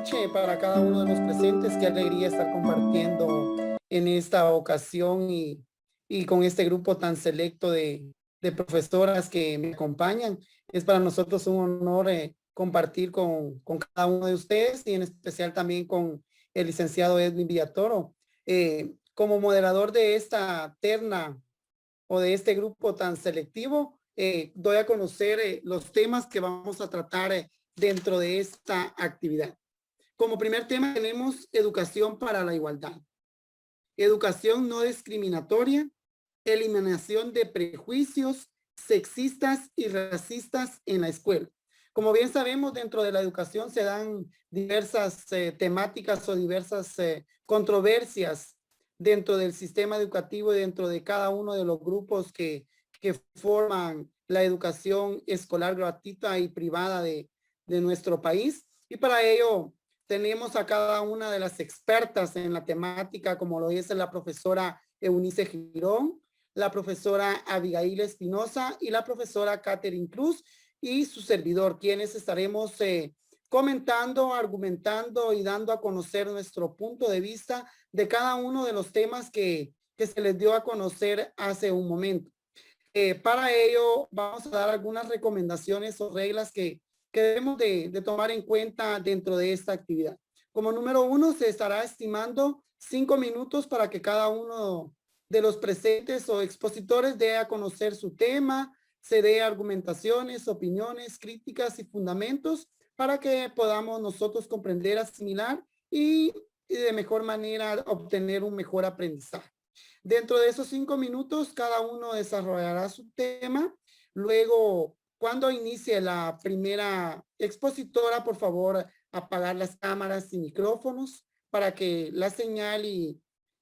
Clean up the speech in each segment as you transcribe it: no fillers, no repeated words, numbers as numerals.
noche para cada uno de los presentes. Qué alegría estar compartiendo en esta ocasión y con este grupo tan selecto de profesoras que me acompañan. Es para nosotros un honor compartir con cada uno de ustedes y en especial también con el licenciado Edwin Villatoro. Como moderador de esta terna o de este grupo tan selectivo, doy a conocer los temas que vamos a tratar dentro de esta actividad. Como primer tema tenemos educación para la igualdad, educación no discriminatoria, eliminación de prejuicios sexistas y racistas en la escuela. Como bien sabemos, dentro de la educación se dan diversas temáticas o diversas controversias dentro del sistema educativo y dentro de cada uno de los grupos que forman la educación escolar gratuita y privada de nuestro país. Y para ello tenemos a cada una de las expertas en la temática, como lo dice la profesora Eunice Girón, la profesora Abigail Espinosa y la profesora Catherine Cruz y su servidor, quienes estaremos comentando, argumentando y dando a conocer nuestro punto de vista de cada uno de los temas que se les dio a conocer hace un momento. Para ello vamos a dar algunas recomendaciones o reglas que debemos de tomar en cuenta dentro de esta actividad. Como número 1, se estará estimando 5 minutos para que cada uno de los presentes o expositores dé a conocer su tema, se dé argumentaciones, opiniones, críticas y fundamentos para que podamos nosotros comprender, asimilar y de mejor manera obtener un mejor aprendizaje. Dentro de esos 5 minutos, cada uno desarrollará su tema. Luego, cuando inicie la primera expositora, por favor, apagar las cámaras y micrófonos para que la señal y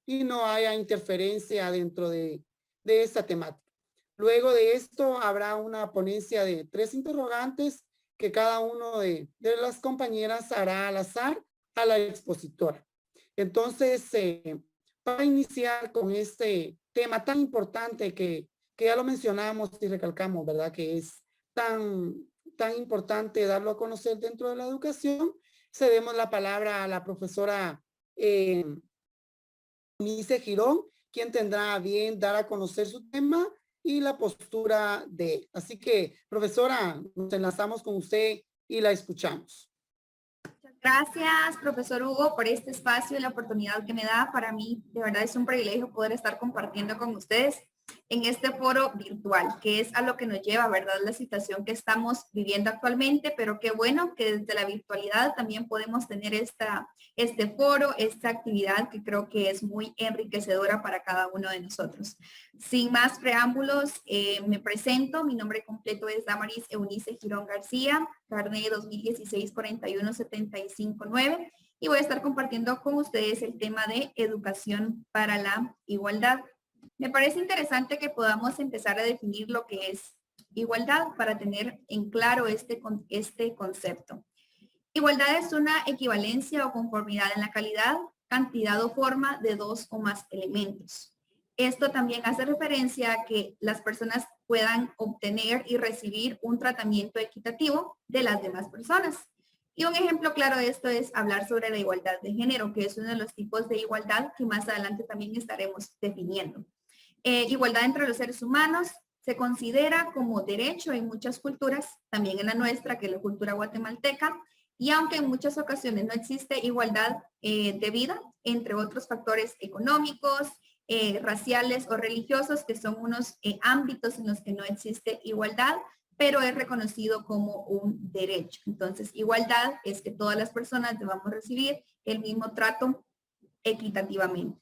no haya interferencia dentro de esta temática. Luego de esto, habrá una ponencia de 3 interrogantes que cada uno de las compañeras hará al azar a la expositora. Entonces, para iniciar con este tema tan importante que ya lo mencionamos y recalcamos, ¿verdad? Que es tan importante darlo a conocer dentro de la educación, cedemos la palabra a la profesora Eunice Girón, quien tendrá a bien dar a conocer su tema y la postura de él. Así que, profesora, nos enlazamos con usted y la escuchamos. Gracias, profesor Hugo, por este espacio y la oportunidad que me da. Para mí, de verdad, es un privilegio poder estar compartiendo con ustedes en este foro virtual, que es a lo que nos lleva, ¿verdad? La situación que estamos viviendo actualmente, pero qué bueno que desde la virtualidad también podemos tener este foro, esta actividad que creo que es muy enriquecedora para cada uno de nosotros. Sin más preámbulos, me presento. Mi nombre completo es Damaris Eunice Girón García, carnet 2016-41759, y voy a estar compartiendo con ustedes el tema de educación para la igualdad. Me parece interesante que podamos empezar a definir lo que es igualdad para tener en claro este concepto. Igualdad es una equivalencia o conformidad en la calidad, cantidad o forma de 2 o más elementos. Esto también hace referencia a que las personas puedan obtener y recibir un tratamiento equitativo de las demás personas. Y un ejemplo claro de esto es hablar sobre la igualdad de género, que es uno de los tipos de igualdad que más adelante también estaremos definiendo. Igualdad entre los seres humanos se considera como derecho en muchas culturas, también en la nuestra, que es la cultura guatemalteca, y aunque en muchas ocasiones no existe igualdad de vida, entre otros factores económicos, raciales o religiosos, que son unos ámbitos en los que no existe igualdad, pero es reconocido como un derecho. Entonces, igualdad es que todas las personas debamos recibir el mismo trato equitativamente,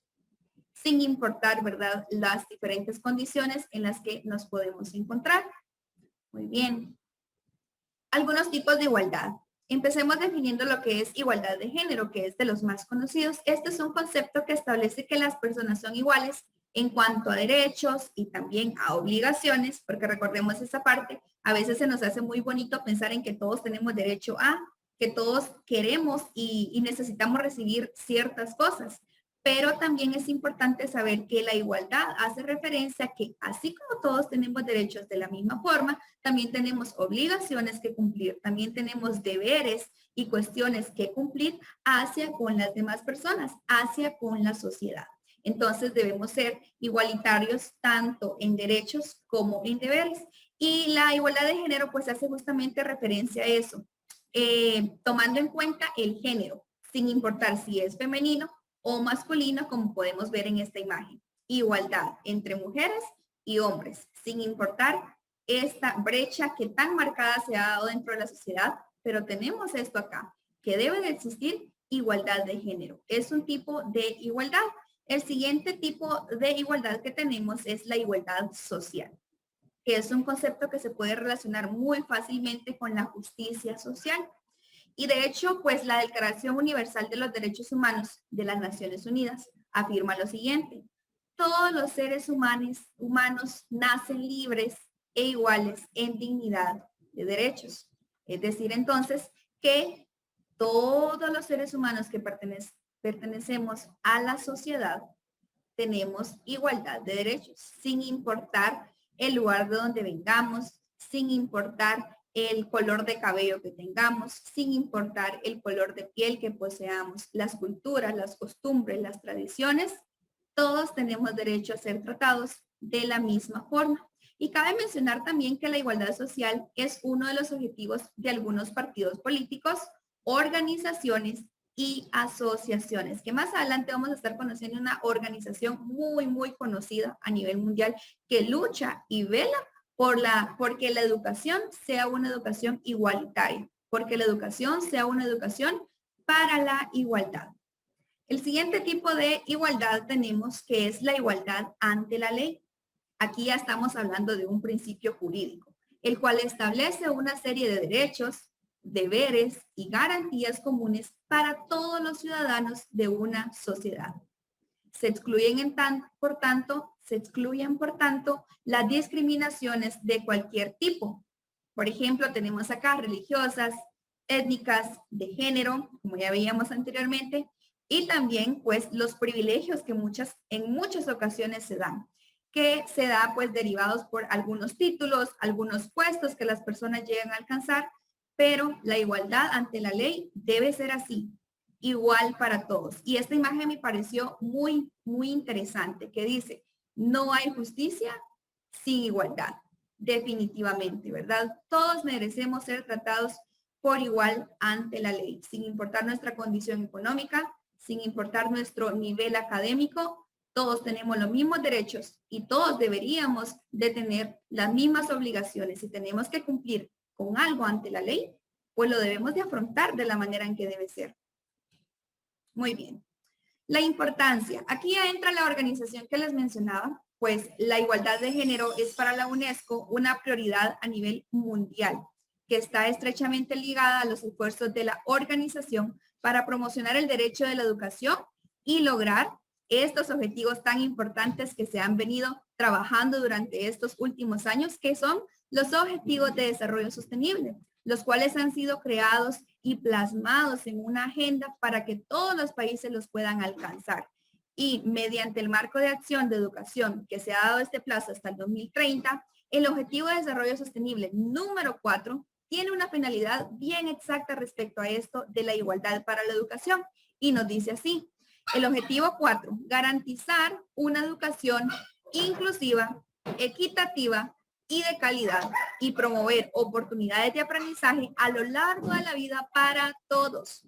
sin importar, ¿verdad?, las diferentes condiciones en las que nos podemos encontrar. Muy bien. Algunos tipos de igualdad. Empecemos definiendo lo que es igualdad de género, que es de los más conocidos. Este es un concepto que establece que las personas son iguales en cuanto a derechos y también a obligaciones, porque recordemos esa parte, a veces se nos hace muy bonito pensar en que todos tenemos derecho a, que todos queremos y necesitamos recibir ciertas cosas. Pero también es importante saber que la igualdad hace referencia a que así como todos tenemos derechos de la misma forma, también tenemos obligaciones que cumplir, también tenemos deberes y cuestiones que cumplir hacia con las demás personas, hacia con la sociedad. Entonces debemos ser igualitarios tanto en derechos como en deberes. Y la igualdad de género pues hace justamente referencia a eso, tomando en cuenta el género, sin importar si es femenino o masculino, como podemos ver en esta imagen. Igualdad entre mujeres y hombres, sin importar esta brecha que tan marcada se ha dado dentro de la sociedad, pero tenemos esto acá, que debe de existir igualdad de género. Es un tipo de igualdad. El siguiente tipo de igualdad que tenemos es la igualdad social, que es un concepto que se puede relacionar muy fácilmente con la justicia social. Y de hecho, pues la Declaración Universal de los Derechos Humanos de las Naciones Unidas afirma lo siguiente: todos los seres humanos nacen libres e iguales en dignidad de derechos. Es decir, entonces, que todos los seres humanos que pertenecemos a la sociedad tenemos igualdad de derechos, sin importar el lugar de donde vengamos, sin importar el color de cabello que tengamos, sin importar el color de piel que poseamos, las culturas, las costumbres, las tradiciones, todos tenemos derecho a ser tratados de la misma forma. Y cabe mencionar también que la igualdad social es uno de los objetivos de algunos partidos políticos, organizaciones y asociaciones, que más adelante vamos a estar conociendo una organización muy conocida a nivel mundial que lucha y vela porque la educación sea una educación igualitaria, porque la educación sea una educación para la igualdad. El siguiente tipo de igualdad tenemos que es la igualdad ante la ley. Aquí ya estamos hablando de un principio jurídico, el cual establece una serie de derechos, deberes y garantías comunes para todos los ciudadanos de una sociedad. Se excluyen por tanto las discriminaciones de cualquier tipo. Por ejemplo, tenemos acá religiosas, étnicas, de género, como ya veíamos anteriormente, y también pues los privilegios que en muchas ocasiones se dan, que se da pues derivados por algunos títulos, algunos puestos que las personas llegan a alcanzar, pero la igualdad ante la ley debe ser así, igual para todos. Y esta imagen me pareció muy interesante, que dice, no hay justicia sin igualdad, definitivamente, ¿verdad? Todos merecemos ser tratados por igual ante la ley, sin importar nuestra condición económica, sin importar nuestro nivel académico, todos tenemos los mismos derechos y todos deberíamos de tener las mismas obligaciones. Si tenemos que cumplir con algo ante la ley, pues lo debemos de afrontar de la manera en que debe ser. Muy bien. La importancia. Aquí ya entra la organización que les mencionaba, pues la igualdad de género es para la UNESCO una prioridad a nivel mundial, que está estrechamente ligada a los esfuerzos de la organización para promocionar el derecho de la educación y lograr estos objetivos tan importantes que se han venido trabajando durante estos últimos años, que son los Objetivos de Desarrollo Sostenible, los cuales han sido creados y plasmados en una agenda para que todos los países los puedan alcanzar. Y mediante el marco de acción de educación que se ha dado este plazo hasta el 2030, el Objetivo de Desarrollo Sostenible número 4 tiene una finalidad bien exacta respecto a esto de la igualdad para la educación. Y nos dice así, el objetivo 4, garantizar una educación inclusiva, equitativa y de calidad y promover oportunidades de aprendizaje a lo largo de la vida para todos.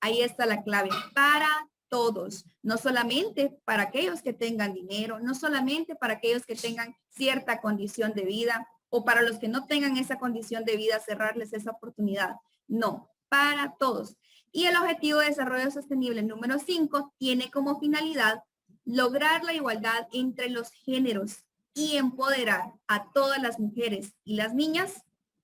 Ahí está la clave, para todos, no solamente para aquellos que tengan dinero, no solamente para aquellos que tengan cierta condición de vida o para los que no tengan esa condición de vida, cerrarles esa oportunidad. No, para todos. Y el Objetivo de Desarrollo Sostenible número 5 tiene como finalidad lograr la igualdad entre los géneros y empoderar a todas las mujeres y las niñas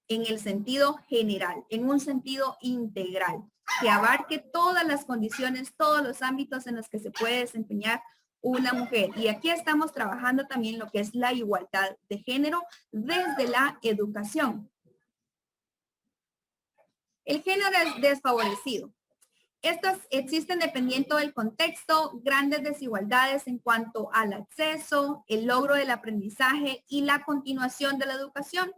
en el sentido general, en un sentido integral, que abarque todas las condiciones, todos los ámbitos en los que se puede desempeñar una mujer. Y aquí estamos trabajando también lo que es la igualdad de género desde la educación. El género es desfavorecido. Estas existen dependiendo del contexto, grandes desigualdades en cuanto al acceso, el logro del aprendizaje y la continuación de la educación.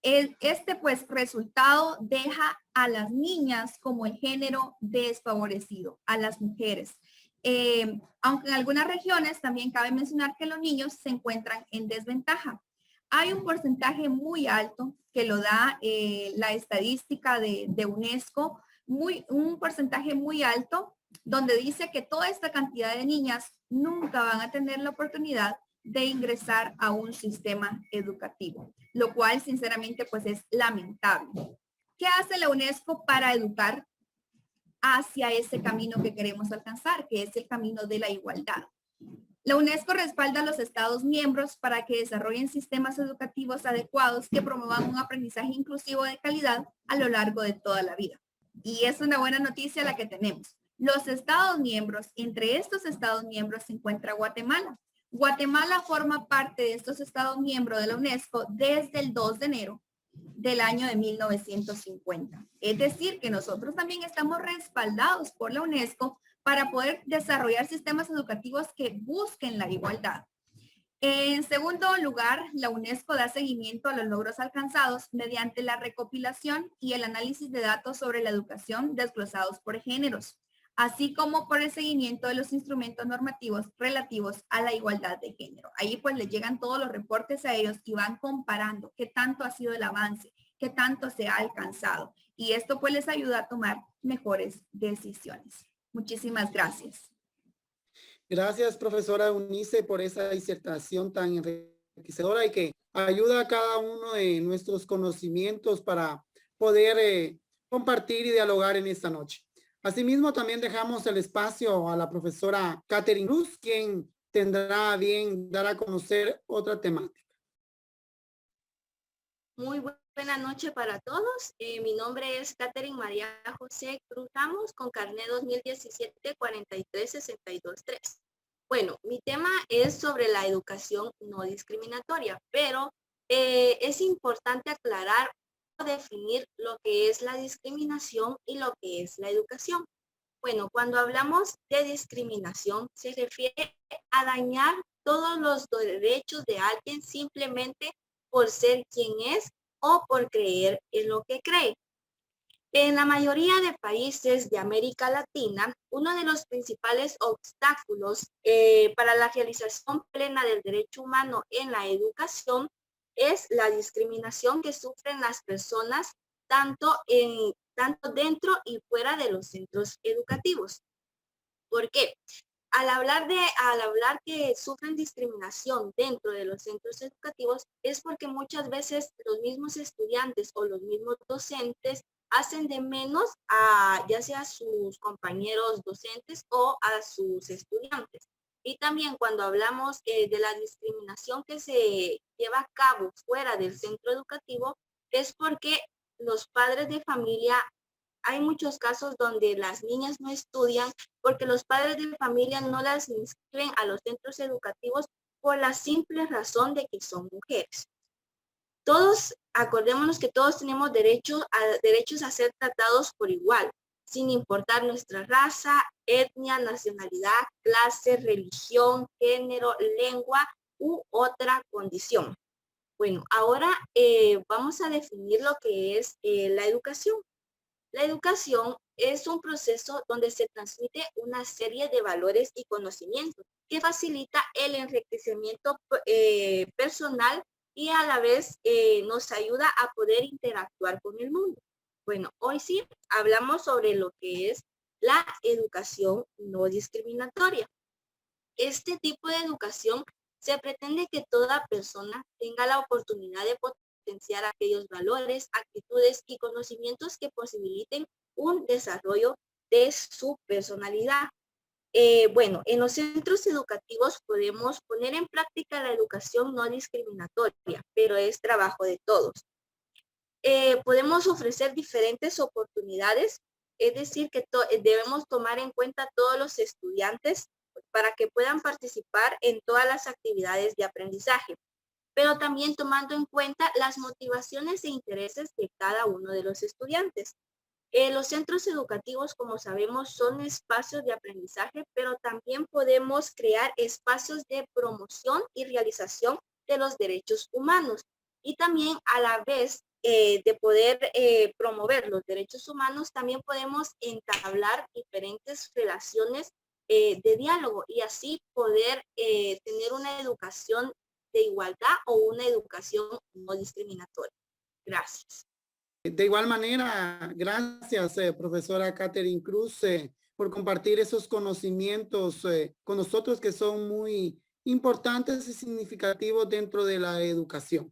Este pues resultado deja a las niñas como el género desfavorecido, a las mujeres. Aunque en algunas regiones también cabe mencionar que los niños se encuentran en desventaja. Hay un porcentaje muy alto que lo da la estadística de UNESCO, un porcentaje muy alto donde dice que toda esta cantidad de niñas nunca van a tener la oportunidad de ingresar a un sistema educativo, lo cual sinceramente pues es lamentable. ¿Qué hace la UNESCO para educar hacia ese camino que queremos alcanzar, que es el camino de la igualdad? La UNESCO respalda a los Estados miembros para que desarrollen sistemas educativos adecuados que promuevan un aprendizaje inclusivo de calidad a lo largo de toda la vida. Y es una buena noticia la que tenemos. Los Estados miembros, entre estos Estados miembros se encuentra Guatemala. Guatemala forma parte de estos Estados miembros de la UNESCO desde el 2 de enero del año de 1950. Es decir, que nosotros también estamos respaldados por la UNESCO para poder desarrollar sistemas educativos que busquen la igualdad. En segundo lugar, la UNESCO da seguimiento a los logros alcanzados mediante la recopilación y el análisis de datos sobre la educación desglosados por géneros, así como por el seguimiento de los instrumentos normativos relativos a la igualdad de género. Ahí pues les llegan todos los reportes a ellos y van comparando qué tanto ha sido el avance, qué tanto se ha alcanzado. Y esto pues les ayuda a tomar mejores decisiones. Muchísimas gracias. Gracias, profesora Eunice, por esa disertación tan enriquecedora y que ayuda a cada uno de nuestros conocimientos para poder compartir y dialogar en esta noche. Asimismo, también dejamos el espacio a la profesora Catherine Cruz, quien tendrá bien dar a conocer otra temática. Muy buena noche para todos. Mi nombre es Catherine María José Cruz Ramos, con carnet 2017-43-62-3. Bueno, mi tema es sobre la educación no discriminatoria, pero es importante aclarar o definir lo que es la discriminación y lo que es la educación. Bueno, cuando hablamos de discriminación, se refiere a dañar todos los derechos de alguien simplemente por ser quien es o por creer en lo que cree. En la mayoría de países de América Latina, uno de los principales obstáculos para la realización plena del derecho humano en la educación es la discriminación que sufren las personas tanto dentro y fuera de los centros educativos. ¿Por qué? Al hablar que sufren discriminación dentro de los centros educativos es porque muchas veces los mismos estudiantes o los mismos docentes hacen de menos a ya sea a sus compañeros docentes o a sus estudiantes. Y también cuando hablamos de la discriminación que se lleva a cabo fuera del centro educativo es porque los padres de familia, hay muchos casos donde las niñas no estudian porque los padres de familia no las inscriben a los centros educativos por la simple razón de que son mujeres. Todos, acordémonos que todos tenemos derechos a ser tratados por igual, sin importar nuestra raza, etnia, nacionalidad, clase, religión, género, lengua u otra condición. Bueno, ahora vamos a definir lo que es la educación. La educación es un proceso donde se transmite una serie de valores y conocimientos que facilita el enriquecimiento personal y a la vez nos ayuda a poder interactuar con el mundo. Bueno, hoy sí hablamos sobre lo que es la educación no discriminatoria. Este tipo de educación se pretende que toda persona tenga la oportunidad de potenciar aquellos valores, actitudes y conocimientos que posibiliten un desarrollo de su personalidad. Bueno, en los centros educativos podemos poner en práctica la educación no discriminatoria, pero es trabajo de todos. Podemos ofrecer diferentes oportunidades, es decir, que debemos tomar en cuenta todos los estudiantes para que puedan participar en todas las actividades de aprendizaje, pero también tomando en cuenta las motivaciones e intereses de cada uno de los estudiantes. Los centros educativos, como sabemos, son espacios de aprendizaje, pero también podemos crear espacios de promoción y realización de los derechos humanos. Y también a la vez de poder promover los derechos humanos, también podemos entablar diferentes relaciones de diálogo y así poder tener una educación de igualdad o una educación no discriminatoria. Gracias. De igual manera, gracias, profesora Catherine Cruz, por compartir esos conocimientos con nosotros que son muy importantes y significativos dentro de la educación.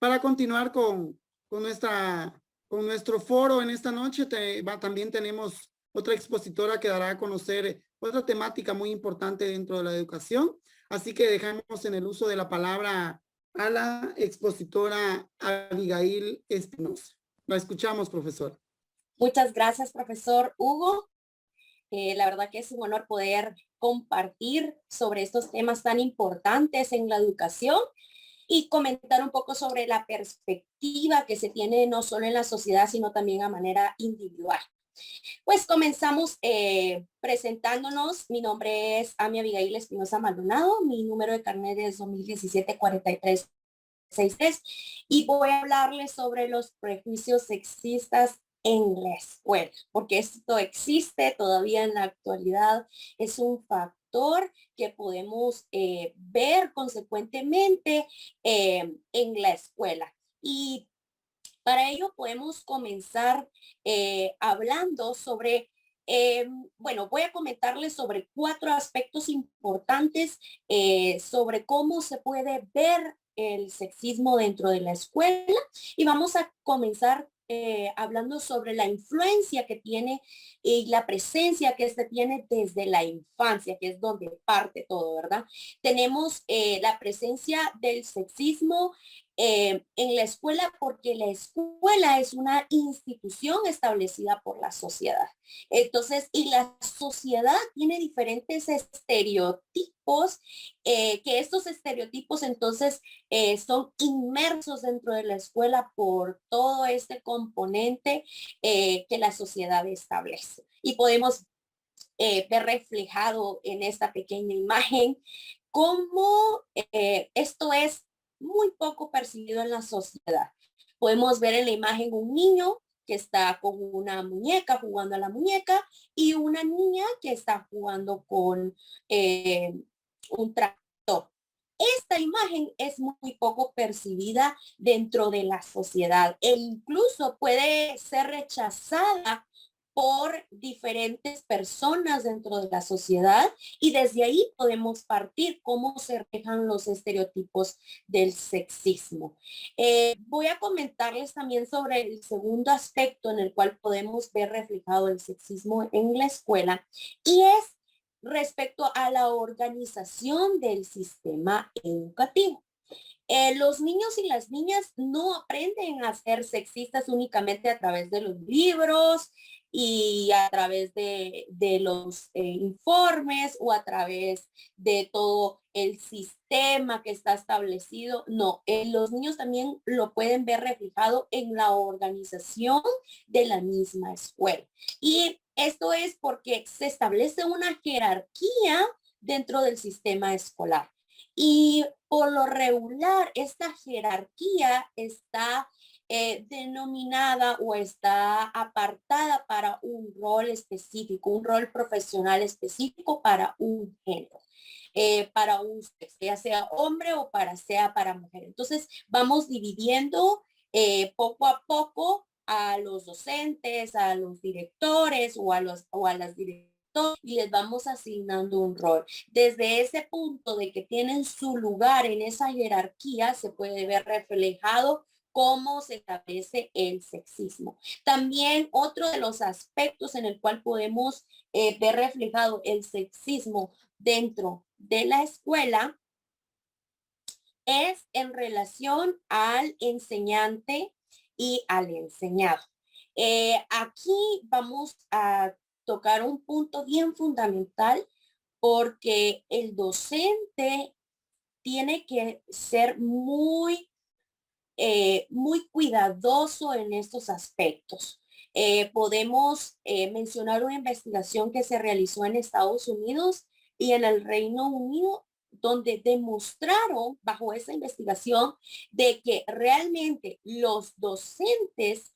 Para continuar con nuestro foro en esta noche, también tenemos otra expositora que dará a conocer otra temática muy importante dentro de la educación. Así que dejamos en el uso de la palabra a la expositora Abigail Espinosa. La escuchamos, profesor. Muchas gracias, profesor Hugo. La verdad que es un honor poder compartir sobre estos temas tan importantes en la educación y comentar un poco sobre la perspectiva que se tiene no solo en la sociedad, sino también a manera individual. Pues comenzamos presentándonos. Mi nombre es Ami Abigail Espinosa Maldonado. Mi número de carnet es 2017-4363 y voy a hablarles sobre los prejuicios sexistas en la escuela, porque esto existe todavía en la actualidad, es un factor que podemos ver consecuentemente en la escuela. Y para ello podemos comenzar hablando sobre, bueno, voy a comentarles sobre 4 aspectos importantes sobre cómo se puede ver el sexismo dentro de la escuela y vamos a comenzar hablando sobre la influencia que tiene y la presencia que este tiene desde la infancia, que es donde parte todo, ¿verdad? Tenemos la presencia del sexismo en la escuela porque la escuela es una institución establecida por la sociedad. Entonces, y la sociedad tiene diferentes estereotipos, que estos estereotipos entonces son inmersos dentro de la escuela por todo este componente que la sociedad establece. Y podemos ver reflejado en esta pequeña imagen cómo esto es muy poco percibido en la sociedad. Podemos ver en la imagen un niño que está con una muñeca, jugando a la muñeca, y una niña que está jugando con un tractor. Esta imagen es muy poco percibida dentro de la sociedad e incluso puede ser rechazada por diferentes personas dentro de la sociedad y desde ahí podemos partir cómo se reflejan los estereotipos del sexismo. Voy a comentarles también sobre el segundo aspecto en el cual podemos ver reflejado el sexismo en la escuela y es respecto a la organización del sistema educativo. Los niños y las niñas no aprenden a ser sexistas únicamente a través de los libros y a través de los informes o a través de todo el sistema que está establecido. No, los niños también lo pueden ver reflejado en la organización de la misma escuela. Y esto es porque se establece una jerarquía dentro del sistema escolar. Y por lo regular, esta jerarquía está denominada o está apartada para un rol específico, un rol profesional específico para un género, para un sexo, ya sea hombre o sea para mujer. Entonces, vamos dividiendo poco a poco a los docentes, a los directores o a las directoras y les vamos asignando un rol. Desde ese punto de que tienen su lugar en esa jerarquía, se puede ver reflejado cómo se establece el sexismo. También otro de los aspectos en el cual podemos ver reflejado el sexismo dentro de la escuela es en relación al enseñante y al enseñado. Aquí vamos a tocar un punto bien fundamental porque el docente tiene que ser muy cuidadoso en estos aspectos. Podemos mencionar una investigación que se realizó en Estados Unidos y en el Reino Unido, donde demostraron bajo esa investigación de que realmente los docentes,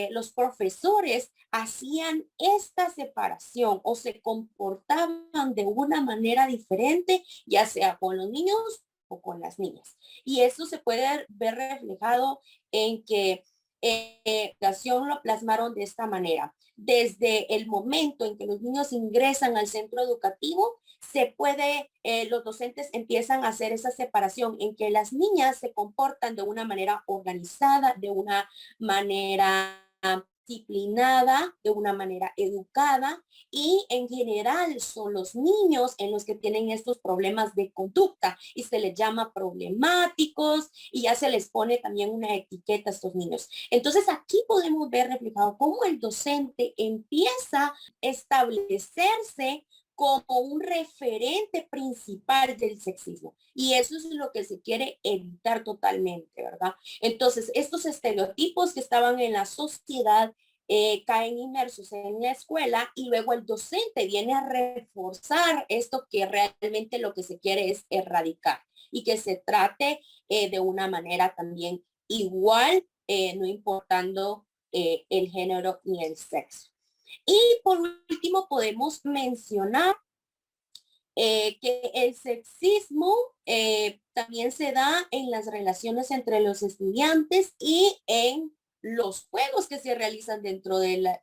los profesores hacían esta separación o se comportaban de una manera diferente, ya sea con los niños o con las niñas. Y eso se puede ver reflejado en que educación lo plasmaron de esta manera. Desde el momento en que los niños ingresan al centro educativo, los docentes empiezan a hacer esa separación en que las niñas se comportan de una manera organizada, de una manera disciplinada, de una manera educada, y en general son los niños en los que tienen estos problemas de conducta y se les llama problemáticos y ya se les pone también una etiqueta a estos niños. Entonces aquí podemos ver reflejado cómo el docente empieza a establecerse como un referente principal del sexismo. Y eso es lo que se quiere evitar totalmente, ¿verdad? Entonces, estos estereotipos que estaban en la sociedad caen inmersos en la escuela y luego el docente viene a reforzar esto que realmente lo que se quiere es erradicar y que se trate de una manera también igual, no importando el género ni el sexo. Y por último, podemos mencionar que el sexismo también se da en las relaciones entre los estudiantes y en los juegos que se realizan dentro de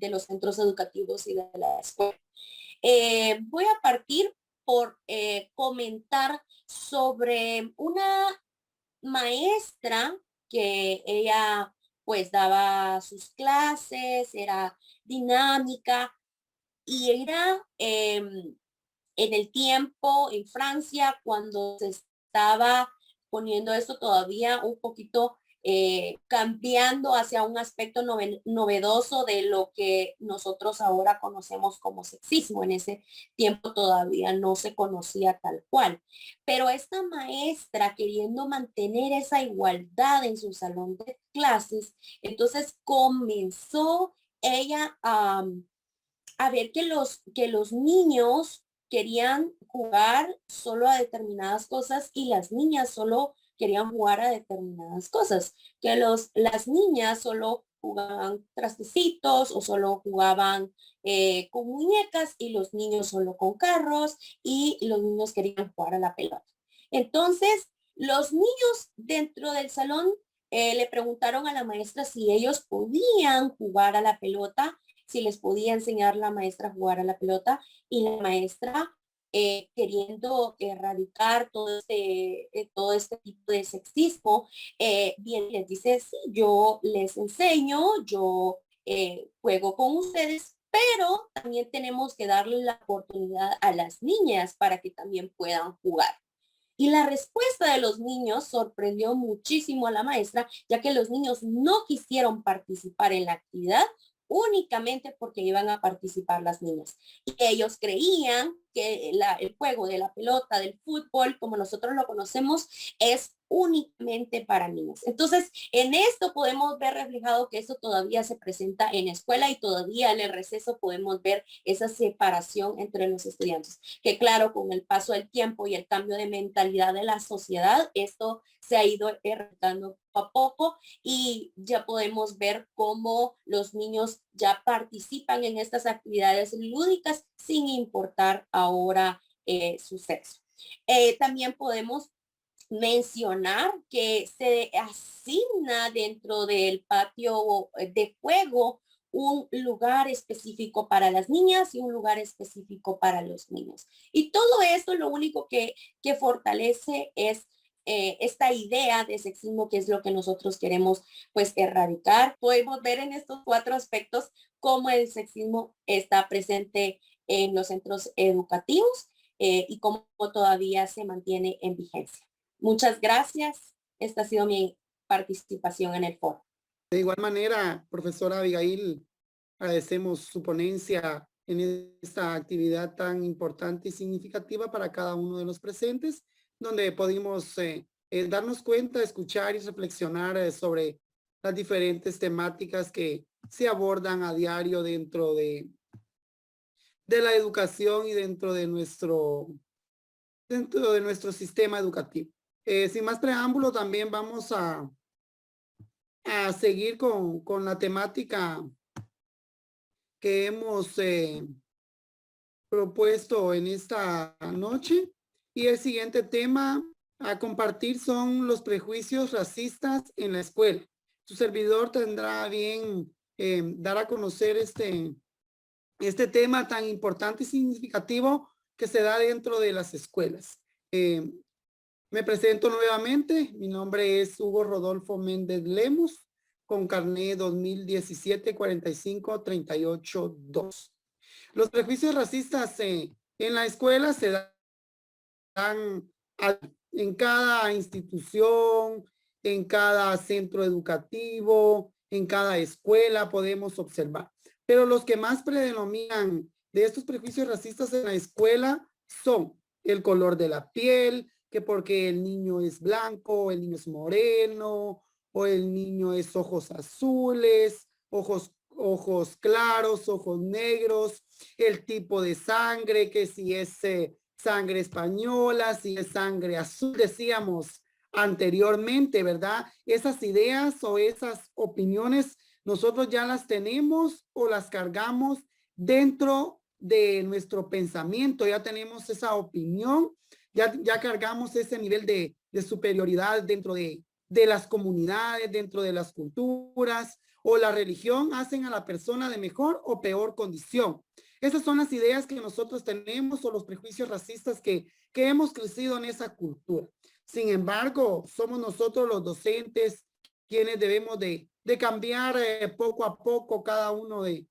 los centros educativos y de la escuela. Voy a partir por comentar sobre una maestra que ella pues daba sus clases, era dinámica y era en el tiempo en Francia cuando se estaba poniendo esto todavía un poquito cambiando hacia un aspecto novedoso de lo que nosotros ahora conocemos como sexismo. En ese tiempo todavía no se conocía tal cual. Pero esta maestra queriendo mantener esa igualdad en su salón de clases, entonces comenzó ella a ver que los niños querían jugar solo a determinadas cosas y las niñas solo querían jugar a determinadas cosas, que las niñas solo jugaban trastecitos o solo jugaban con muñecas y los niños solo con carros y los niños querían jugar a la pelota. Entonces, los niños dentro del salón le preguntaron a la maestra si ellos podían jugar a la pelota, si les podía enseñar la maestra a jugar a la pelota, y la maestra queriendo erradicar todo este tipo de sexismo, bien les dice, sí, yo les enseño, yo juego con ustedes, pero también tenemos que darle la oportunidad a las niñas para que también puedan jugar. Y la respuesta de los niños sorprendió muchísimo a la maestra, ya que los niños no quisieron participar en la actividad únicamente porque iban a participar las niñas. Y ellos creían que el juego de la pelota, del fútbol, como nosotros lo conocemos, es únicamente para niños. Entonces, en esto podemos ver reflejado que eso todavía se presenta en escuela y todavía en el receso podemos ver esa separación entre los estudiantes. Que claro, con el paso del tiempo y el cambio de mentalidad de la sociedad, esto se ha ido erradicando poco a poco y ya podemos ver cómo los niños ya participan en estas actividades lúdicas sin importar ahora su sexo. También podemos mencionar que se asigna dentro del patio de juego un lugar específico para las niñas y un lugar específico para los niños. Y todo esto lo único que fortalece es esta idea de sexismo, que es lo que nosotros queremos pues erradicar. Podemos ver en estos 4 aspectos cómo el sexismo está presente en los centros educativos y cómo todavía se mantiene en vigencia. Muchas gracias. Esta ha sido mi participación en el foro. De igual manera, profesora Abigail, agradecemos su ponencia en esta actividad tan importante y significativa para cada uno de los presentes, donde pudimos darnos cuenta, escuchar y reflexionar sobre las diferentes temáticas que se abordan a diario dentro de la educación y dentro de nuestro sistema educativo. Sin más preámbulo, también vamos a seguir con la temática que hemos propuesto en esta noche. Y el siguiente tema a compartir son los prejuicios racistas en la escuela. Su servidor tendrá bien dar a conocer este tema tan importante y significativo que se da dentro de las escuelas. Me presento nuevamente. Mi nombre es Hugo Rodolfo Méndez Lemus, con carné 2017-45-38-2. Los prejuicios racistas en la escuela se dan en cada institución, en cada centro educativo, en cada escuela podemos observar. Pero los que más predominan de estos prejuicios racistas en la escuela son el color de la piel, que porque el niño es blanco, el niño es moreno, o el niño es ojos azules, ojos claros, ojos negros, el tipo de sangre, que si es sangre española, si es sangre azul, decíamos anteriormente, ¿verdad? Esas ideas o esas opiniones nosotros ya las tenemos o las cargamos dentro de nuestro pensamiento, ya tenemos esa opinión, ya cargamos ese nivel de superioridad dentro de las comunidades, dentro de las culturas, o la religión hacen a la persona de mejor o peor condición. Esas son las ideas que nosotros tenemos o los prejuicios racistas que hemos crecido en esa cultura. Sin embargo, somos nosotros los docentes quienes debemos de cambiar poco a poco cada uno de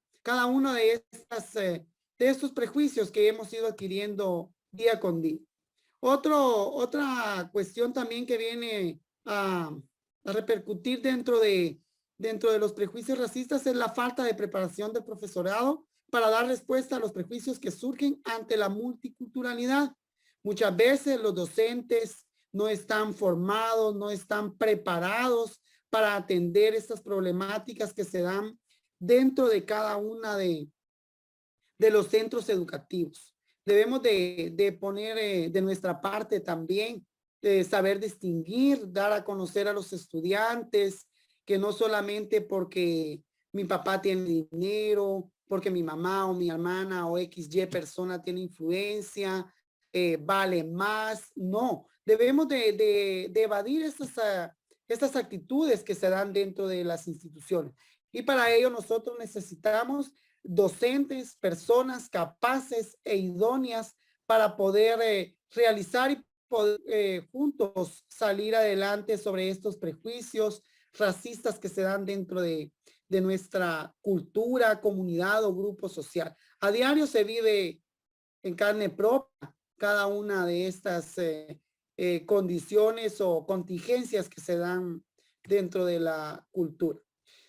estos prejuicios que hemos ido adquiriendo día con día. Otra cuestión también que viene a repercutir dentro de los prejuicios racistas es la falta de preparación del profesorado para dar respuesta a los prejuicios que surgen ante la multiculturalidad. Muchas veces los docentes no están formados, no están preparados para atender estas problemáticas que se dan dentro de cada una de los centros educativos. Debemos de poner de nuestra parte también, saber distinguir, dar a conocer a los estudiantes que no solamente porque mi papá tiene dinero, porque mi mamá o mi hermana o XY persona tiene influencia, vale más. No, debemos de evadir estas actitudes que se dan dentro de las instituciones. Y para ello nosotros necesitamos docentes, personas capaces e idóneas para poder realizar y poder juntos salir adelante sobre estos prejuicios racistas que se dan dentro de nuestra cultura, comunidad o grupo social. A diario se vive en carne propia cada una de estas condiciones o contingencias que se dan dentro de la cultura.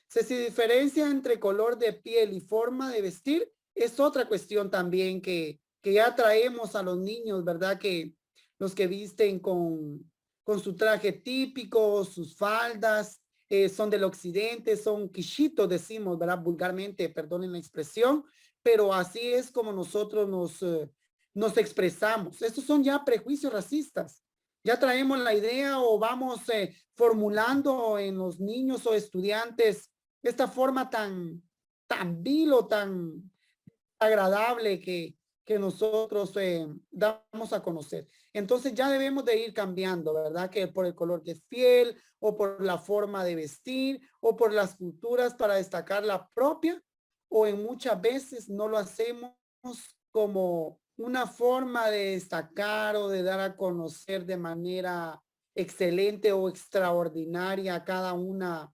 Si se diferencia entre color de piel y forma de vestir, es otra cuestión también que ya traemos a los niños, ¿verdad? Que los que visten con su traje típico, sus faldas, son del occidente, son quichitos, decimos, ¿verdad? Vulgarmente, perdonen la expresión, pero así es como nosotros nos expresamos. Estos son ya prejuicios racistas. Ya traemos la idea o vamos formulando en los niños o estudiantes esta forma tan vil o tan agradable que nosotros damos a conocer. Entonces ya debemos de ir cambiando, ¿verdad? Que por el color de piel o por la forma de vestir o por las culturas para destacar la propia, o en muchas veces no lo hacemos como una forma de destacar o de dar a conocer de manera excelente o extraordinaria cada una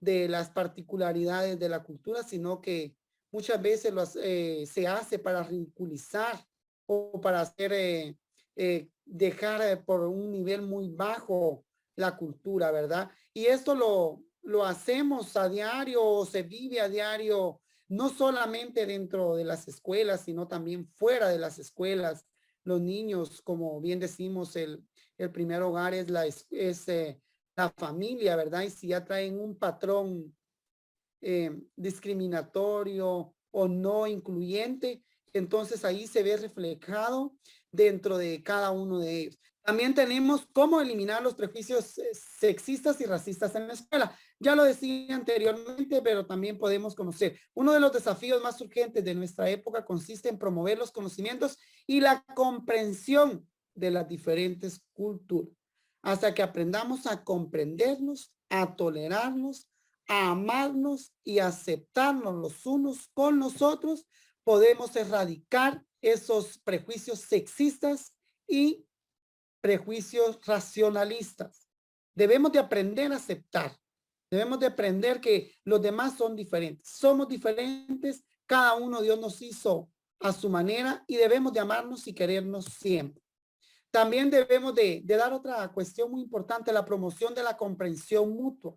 de las particularidades de la cultura, sino que muchas veces se hace para ridiculizar o para hacer dejar por un nivel muy bajo la cultura, ¿verdad? Y esto lo hacemos a diario o se vive a diario, no solamente dentro de las escuelas, sino también fuera de las escuelas. Los niños, como bien decimos, el primer hogar es la familia, ¿verdad? Y si ya traen un patrón discriminatorio o no incluyente, entonces ahí se ve reflejado dentro de cada uno de ellos. También tenemos cómo eliminar los prejuicios sexistas y racistas en la escuela. Ya lo decía anteriormente, pero también podemos conocer. Uno de los desafíos más urgentes de nuestra época consiste en promover los conocimientos y la comprensión de las diferentes culturas, hasta que aprendamos a comprendernos, a tolerarnos, a amarnos y aceptarnos los unos con los otros, podemos erradicar esos prejuicios sexistas y prejuicios racionalistas. Debemos de aprender a aceptar. Debemos de aprender que los demás son diferentes. Somos diferentes. Cada uno Dios nos hizo a su manera y debemos de amarnos y querernos siempre. También debemos de dar otra cuestión muy importante, la promoción de la comprensión mutua.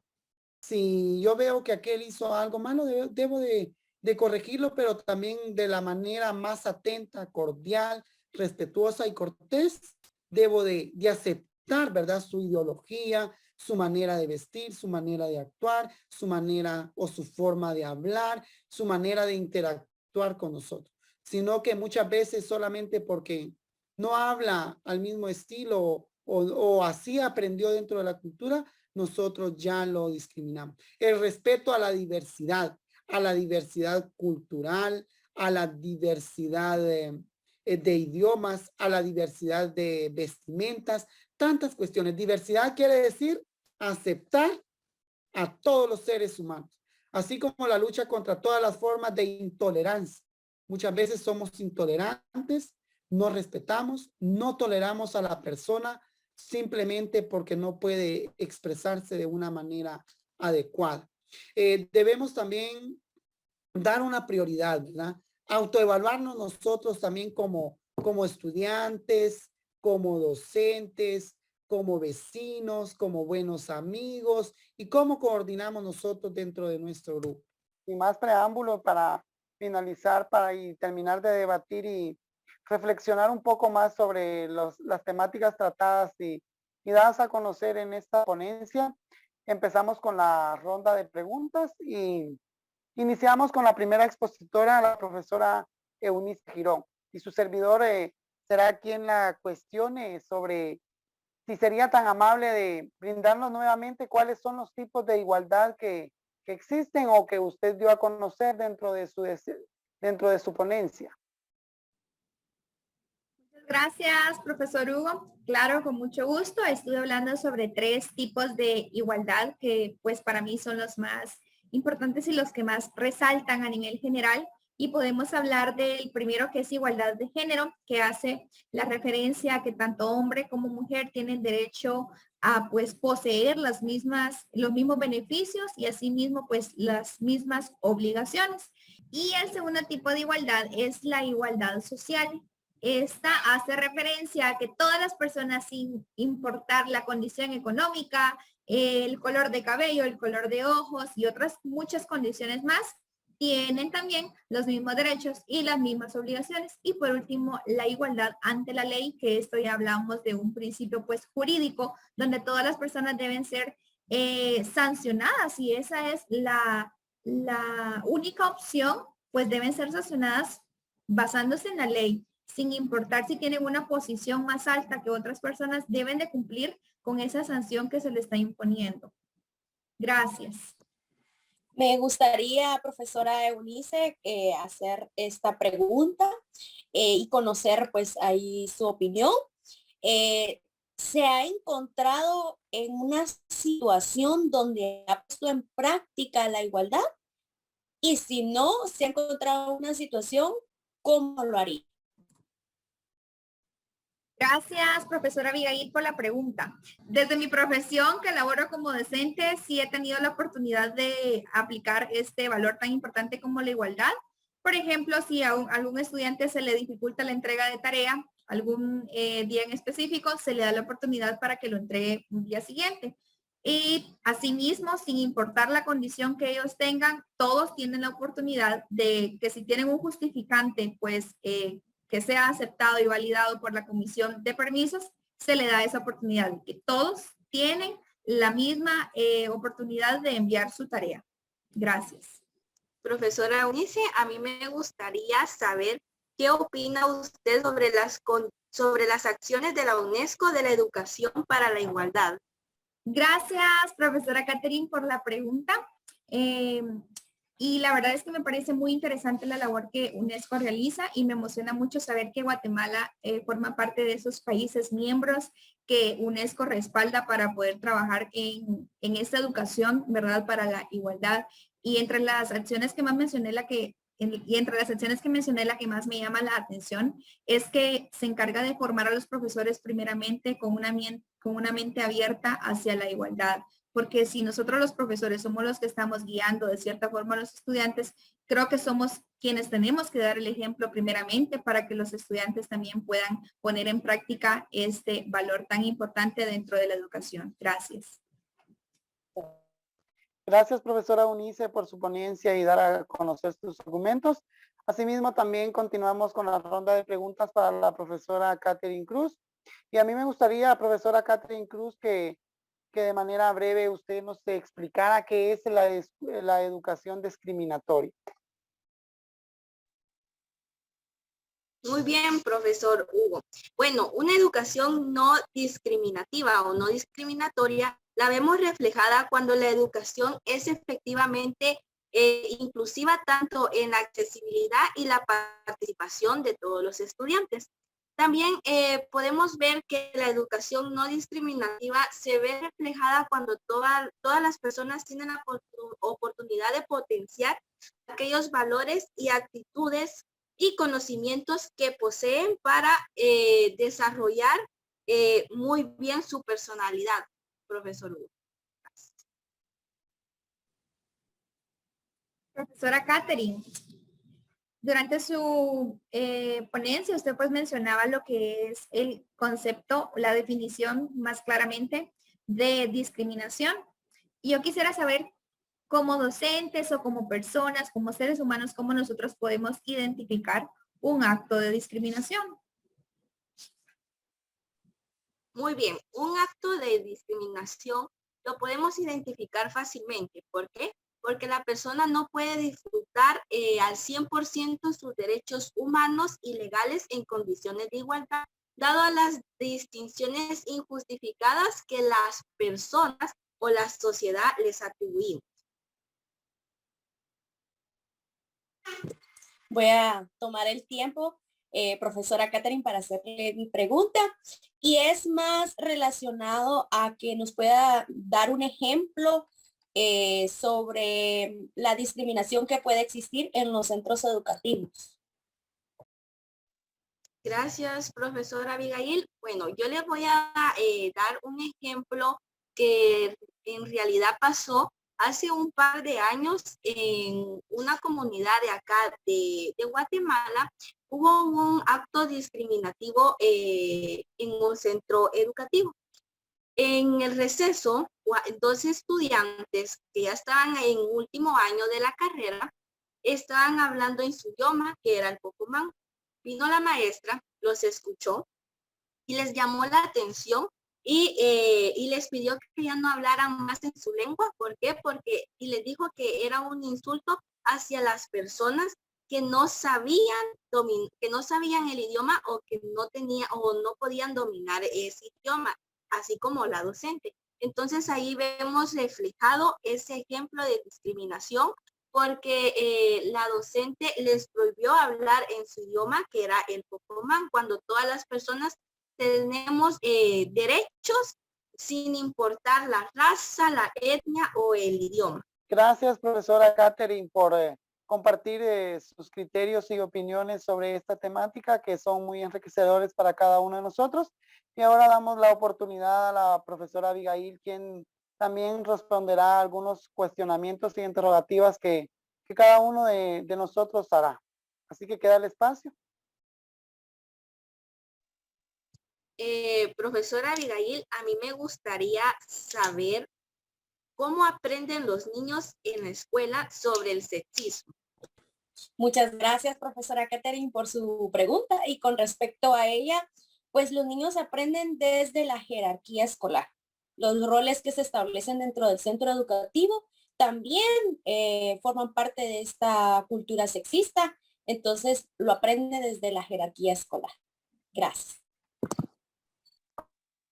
Si yo veo que aquel hizo algo malo, debo de corregirlo, pero también de la manera más atenta, cordial, respetuosa y cortés. Debo de aceptar, ¿verdad? Su ideología, su manera de vestir, su manera de actuar, su manera o su forma de hablar, su manera de interactuar con nosotros. Sino que muchas veces solamente porque no habla al mismo estilo o así aprendió dentro de la cultura, nosotros ya lo discriminamos. El respeto a la diversidad cultural, a la diversidad de idiomas, a la diversidad de vestimentas, tantas cuestiones. Diversidad quiere decir aceptar a todos los seres humanos, así como la lucha contra todas las formas de intolerancia. Muchas veces somos intolerantes, no respetamos, no toleramos a la persona simplemente porque no puede expresarse de una manera adecuada. Debemos también dar una prioridad, ¿verdad? Autoevaluarnos nosotros también como estudiantes, como docentes, como vecinos, como buenos amigos y cómo coordinamos nosotros dentro de nuestro grupo. Sin más preámbulo, para finalizar, y terminar de debatir y reflexionar un poco más sobre las temáticas tratadas y dadas a conocer en esta ponencia, empezamos con la ronda de preguntas y iniciamos con la primera expositora, la profesora Eunice Girón, y su servidor será quien la cuestione sobre si sería tan amable de brindarnos nuevamente cuáles son los tipos de igualdad que existen o que usted dio a conocer dentro de su ponencia. Gracias, profesor Hugo. Claro, con mucho gusto. Estuve hablando sobre 3 tipos de igualdad que pues para mí son los más importantes y los que más resaltan a nivel general. Y podemos hablar del primero, que es igualdad de género, que hace la referencia a que tanto hombre como mujer tienen derecho a pues poseer los mismos beneficios y asimismo pues las mismas obligaciones. Y el segundo tipo de igualdad es la igualdad social. Esta hace referencia a que todas las personas, sin importar la condición económica, el color de cabello, el color de ojos y otras muchas condiciones más, tienen también los mismos derechos y las mismas obligaciones. Y por último, la igualdad ante la ley, que esto ya hablamos de un principio pues jurídico, donde todas las personas deben ser sancionadas, y esa es la única opción, pues deben ser sancionadas basándose en la ley. Sin importar si tienen una posición más alta que otras personas, deben de cumplir con esa sanción que se le está imponiendo. Gracias. Me gustaría, profesora Eunice, hacer esta pregunta y conocer pues ahí su opinión. ¿Se ha encontrado en una situación donde ha puesto en práctica la igualdad? Y si no se ha encontrado una situación, ¿cómo lo haría? Gracias, profesora Abigail, por la pregunta. Desde mi profesión, que laboro como docente, sí he tenido la oportunidad de aplicar este valor tan importante como la igualdad. Por ejemplo, si a algún estudiante se le dificulta la entrega de tarea, algún día en específico, se le da la oportunidad para que lo entregue un día siguiente. Y asimismo, sin importar la condición que ellos tengan, todos tienen la oportunidad de que si tienen un justificante, pues que sea aceptado y validado por la comisión de permisos, se le da esa oportunidad, que todos tienen la misma oportunidad de enviar su tarea. Gracias. Profesora Eunice, a mí me gustaría saber qué opina usted sobre las acciones de la UNESCO de la educación para la igualdad. Gracias, profesora Catherine, por la pregunta. Y la verdad es que me parece muy interesante la labor que UNESCO realiza y me emociona mucho saber que Guatemala forma parte de esos países miembros que UNESCO respalda para poder trabajar en esta educación, ¿verdad? Para la igualdad. Y entre las acciones que más mencioné, la que más me llama la atención es que se encarga de formar a los profesores primeramente con una mente abierta hacia la igualdad. Porque si nosotros los profesores somos los que estamos guiando de cierta forma a los estudiantes, creo que somos quienes tenemos que dar el ejemplo primeramente para que los estudiantes también puedan poner en práctica este valor tan importante dentro de la educación. Gracias. Gracias, profesora Eunice, por su ponencia y dar a conocer sus argumentos. Asimismo, también continuamos con la ronda de preguntas para la profesora Catherine Cruz. Y a mí me gustaría, profesora Catherine Cruz, que de manera breve usted nos explicara qué es la educación discriminatoria. Muy bien, profesor Hugo. Bueno, una educación no discriminativa o no discriminatoria la vemos reflejada cuando la educación es efectivamente inclusiva tanto en la accesibilidad y la participación de todos los estudiantes. También podemos ver que la educación no discriminativa se ve reflejada cuando todas las personas tienen la oportunidad de potenciar aquellos valores y actitudes y conocimientos que poseen para desarrollar muy bien su personalidad, profesor Hugo. Profesora Catherine, durante su ponencia usted pues mencionaba lo que es el concepto, la definición más claramente de discriminación. Y yo quisiera saber como docentes o como personas, como seres humanos, cómo nosotros podemos identificar un acto de discriminación. Muy bien, un acto de discriminación lo podemos identificar fácilmente. ¿Por qué? Porque la persona no puede disfrutar al 100% sus derechos humanos y legales en condiciones de igualdad, dado a las distinciones injustificadas que las personas o la sociedad les atribuyen. Voy a tomar el tiempo, profesora Catherine, para hacerle mi pregunta. Y es más relacionado a que nos pueda dar un ejemplo sobre la discriminación que puede existir en los centros educativos. Gracias, profesora Abigail. Bueno, yo les voy a dar un ejemplo que en realidad pasó hace un par de años en una comunidad de acá de Guatemala. Hubo un acto discriminativo en un centro educativo. En el receso, 2 estudiantes que ya estaban en último año de la carrera estaban hablando en su idioma, que era el pocomán. Vino la maestra, los escuchó y les llamó la atención y les pidió que ya no hablaran más en su lengua. ¿Por qué? Y les dijo que era un insulto hacia las personas que no sabían el idioma o que no podían dominar ese idioma, así como la docente. Entonces ahí vemos reflejado ese ejemplo de discriminación, porque la docente les prohibió hablar en su idioma, que era el pocomán, cuando todas las personas tenemos derechos sin importar la raza, la etnia o el idioma. Gracias, profesora Catherine, por compartir sus criterios y opiniones sobre esta temática que son muy enriquecedores para cada uno de nosotros. Y ahora damos la oportunidad a la profesora Abigail, quien también responderá a algunos cuestionamientos y interrogativas que cada uno de nosotros hará. Así que queda el espacio. Profesora Abigail, a mí me gustaría saber cómo aprenden los niños en la escuela sobre el sexismo. Muchas gracias, profesora Catherine, por su pregunta. Y con respecto a ella, pues los niños aprenden desde la jerarquía escolar. los roles que se establecen dentro del centro educativo también forman parte de esta cultura sexista. Entonces lo aprende desde la jerarquía escolar. Gracias.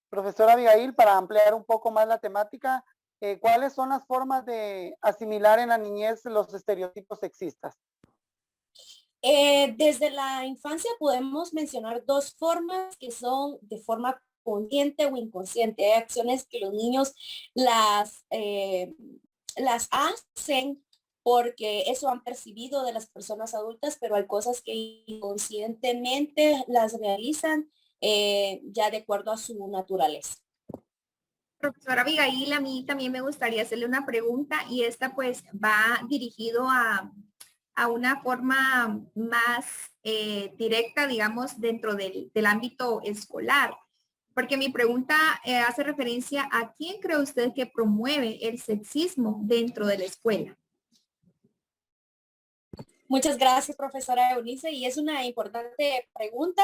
Profesora Abigail, para ampliar un poco más la temática, ¿cuáles son las formas de asimilar en la niñez los estereotipos sexistas? Desde la infancia podemos mencionar dos formas que son de forma consciente o inconsciente. Hay acciones que los niños las hacen porque eso han percibido de las personas adultas, pero hay cosas que inconscientemente las realizan ya de acuerdo a su naturaleza. Profesora Abigail, a mí también me gustaría hacerle una pregunta y esta pues va dirigido a una forma más directa, digamos, dentro del ámbito escolar. Porque mi pregunta hace referencia a quién cree usted que promueve el sexismo dentro de la escuela. Muchas gracias, profesora Eunice, y es una importante pregunta.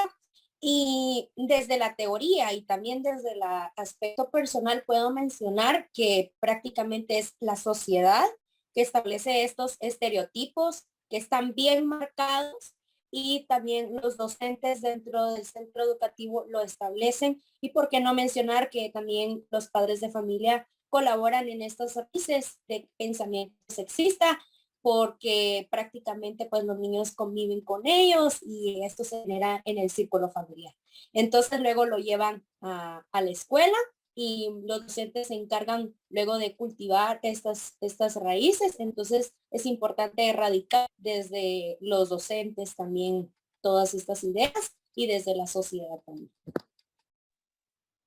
Y desde la teoría y también desde el aspecto personal puedo mencionar que prácticamente es la sociedad que establece estos estereotipos que están bien marcados y también los docentes dentro del centro educativo lo establecen. Y por qué no mencionar que también los padres de familia colaboran en estos raíces de pensamiento sexista, porque prácticamente pues los niños conviven con ellos y esto se genera en el círculo familiar. Entonces luego lo llevan a la escuela y los docentes se encargan luego de cultivar estas raíces. Entonces es importante erradicar desde los docentes también todas estas ideas y desde la sociedad también.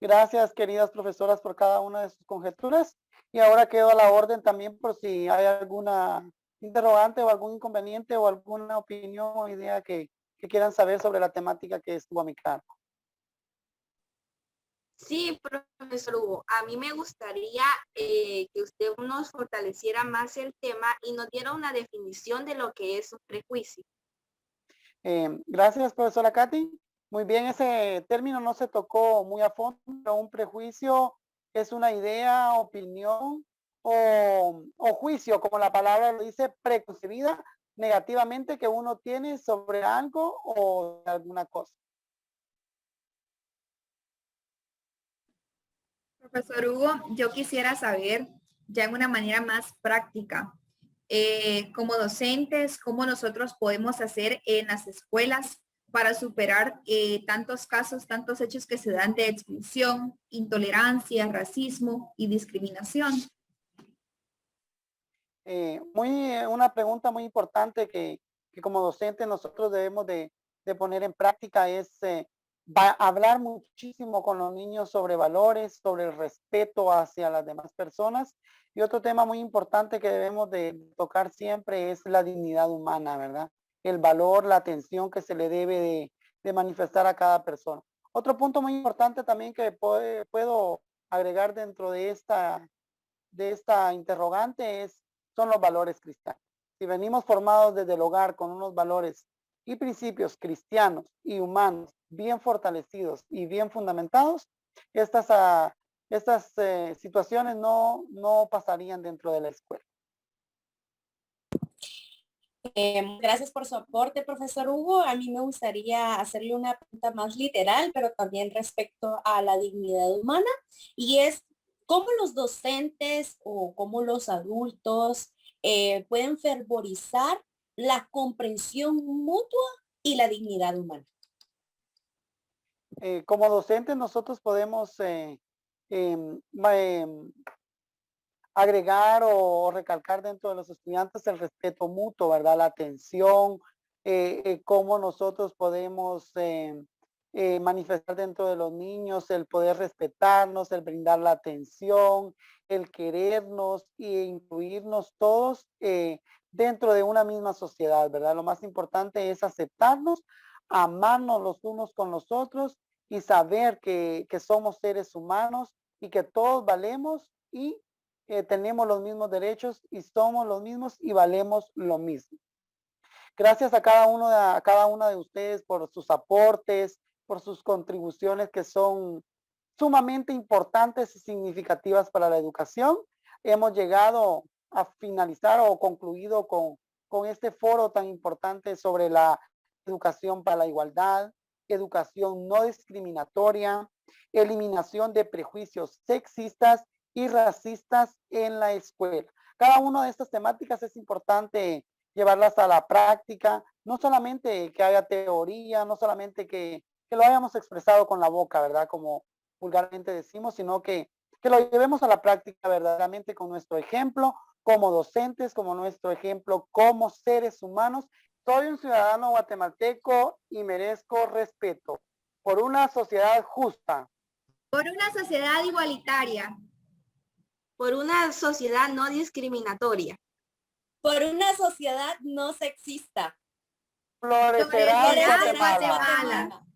Gracias, queridas profesoras, por cada una de sus conjeturas. Y ahora quedo a la orden también por si hay alguna interrogante o algún inconveniente o alguna opinión o idea que quieran saber sobre la temática que estuvo a mi cargo. Sí, profesor Hugo, a mí me gustaría que usted nos fortaleciera más el tema y nos diera una definición de lo que es un prejuicio. Gracias, profesora Katy. Muy bien, ese término no se tocó muy a fondo, pero un prejuicio es una idea, opinión o juicio, como la palabra lo dice, preconcebida negativamente que uno tiene sobre algo o alguna cosa. Profesor Hugo, yo quisiera saber ya en una manera más práctica, como docentes, cómo nosotros podemos hacer en las escuelas para superar tantos casos, tantos hechos que se dan de exclusión, intolerancia, racismo y discriminación. Una pregunta muy importante que como docentes nosotros debemos de poner en práctica es hablar muchísimo con los niños sobre valores, sobre el respeto hacia las demás personas. Y otro tema muy importante que debemos de tocar siempre es la dignidad humana, ¿verdad? El valor, la atención que se le debe de manifestar a cada persona. Otro punto muy importante también que puedo agregar dentro de esta interrogante son los valores cristianos. Si venimos formados desde el hogar con unos valores y principios cristianos y humanos bien fortalecidos y bien fundamentados, estas situaciones no pasarían dentro de la escuela. Gracias por su aporte, profesor Hugo. A mí me gustaría hacerle una pregunta más literal, pero también respecto a la dignidad humana, y es cómo los docentes o cómo los adultos pueden fervorizar la comprensión mutua y la dignidad humana. Como docentes nosotros podemos agregar o recalcar dentro de los estudiantes el respeto mutuo, ¿verdad? La atención, cómo nosotros podemos manifestar dentro de los niños el poder respetarnos, el brindar la atención, el querernos e incluirnos todos dentro de una misma sociedad, ¿verdad? Lo más importante es aceptarnos, amarnos los unos con los otros y saber que somos seres humanos y que todos valemos y tenemos los mismos derechos y somos los mismos y valemos lo mismo. Gracias a cada una de ustedes por sus aportes, por sus contribuciones que son sumamente importantes y significativas para la educación. Hemos llegado a finalizar o concluido con este foro tan importante sobre la educación para la igualdad, educación no discriminatoria, eliminación de prejuicios sexistas y racistas en la escuela. Cada una de estas temáticas es importante llevarlas a la práctica, no solamente que haya teoría, no solamente que lo hayamos expresado con la boca, ¿verdad? Como vulgarmente decimos, sino que lo llevemos a la práctica verdaderamente con nuestro ejemplo, como docentes, como nuestro ejemplo, como seres humanos. Soy un ciudadano guatemalteco y merezco respeto por una sociedad justa. Por una sociedad igualitaria. Por una sociedad no discriminatoria. Por una sociedad no sexista. Florecerá Florecerá Guatemala. Guatemala.